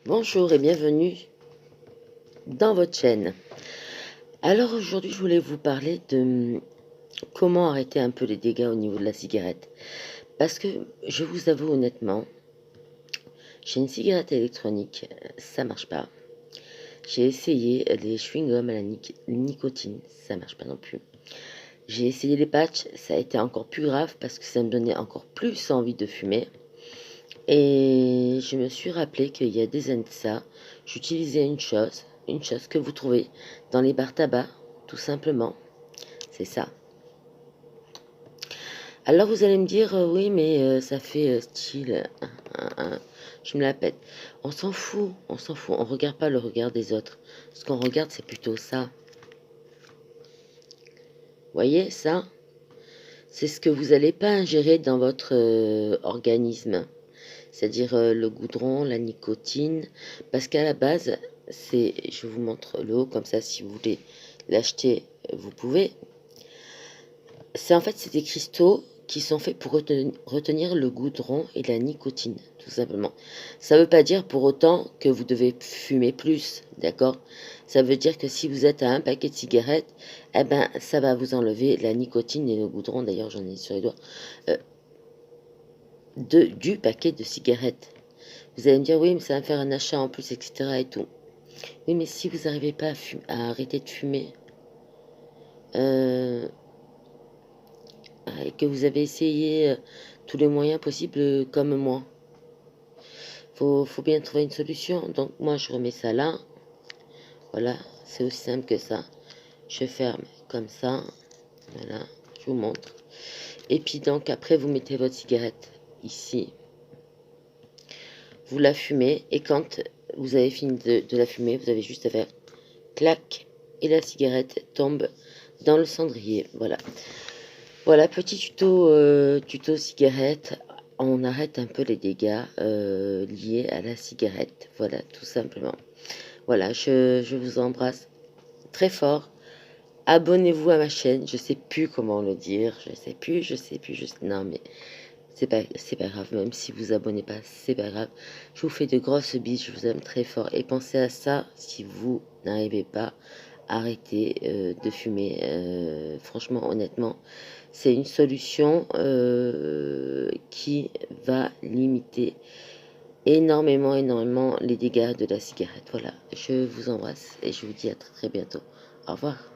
Bonjour et bienvenue dans votre chaîne. Alors aujourd'hui je voulais vous parler de comment arrêter un peu les dégâts au niveau de la cigarette. Parce que je vous avoue honnêtement, j'ai une cigarette électronique, ça marche pas. J'ai essayé les chewing-gums à la nicotine, ça marche pas non plus. J'ai essayé les patchs, ça a été encore plus grave parce que ça me donnait encore plus envie de fumer. Et je me suis rappelé qu'il y a des années de ça, j'utilisais une chose que vous trouvez dans les bars tabac, tout simplement, c'est ça. Alors vous allez me dire, oui, mais ça fait style, je me la pète. On s'en fout, on regarde pas le regard des autres. Ce qu'on regarde, c'est plutôt ça. Voyez, ça, c'est ce que vous n'allez pas ingérer dans votre organisme. C'est-à-dire le goudron, la nicotine, parce qu'à la base, c'est, je vous montre le haut comme ça, si vous voulez l'acheter, vous pouvez. C'est en fait, c'est des cristaux qui sont faits pour retenir le goudron et la nicotine, tout simplement. Ça ne veut pas dire pour autant que vous devez fumer plus, d'accord? Ça veut dire que si vous êtes à un paquet de cigarettes, eh ben, ça va vous enlever la nicotine et le goudron, d'ailleurs j'en ai sur les doigts, euh, du paquet de cigarettes. Vous allez me dire, oui, mais ça va me faire un achat en plus, etc. et tout. Oui, mais si vous n'arrivez pas à arrêter de fumer, euh, et que vous avez essayé tous les moyens possibles comme moi, faut bien trouver une solution. Donc moi, je remets ça là. Voilà, c'est aussi simple que ça. Je ferme comme ça. Voilà, je vous montre. Et puis donc, après, vous mettez votre cigarette ici. Vous la fumez. Et quand vous avez fini de la fumer, vous avez juste à faire clac. Et la cigarette tombe dans le cendrier. Voilà. Voilà, petit tuto, tuto cigarette. On arrête un peu les dégâts liés à la cigarette. Voilà, tout simplement. Voilà, je vous embrasse très fort. Abonnez-vous à ma chaîne. Je sais plus comment le dire. Non, mais c'est pas grave. Même si vous abonnez pas, c'est pas grave. Je vous fais de grosses bises. Je vous aime très fort. Et pensez à ça si vous n'arrivez pas à arrêter de fumer. Franchement, honnêtement, c'est une solution qui va limiter énormément les dégâts de la cigarette. Voilà, je vous embrasse et je vous dis à très très bientôt. Au revoir.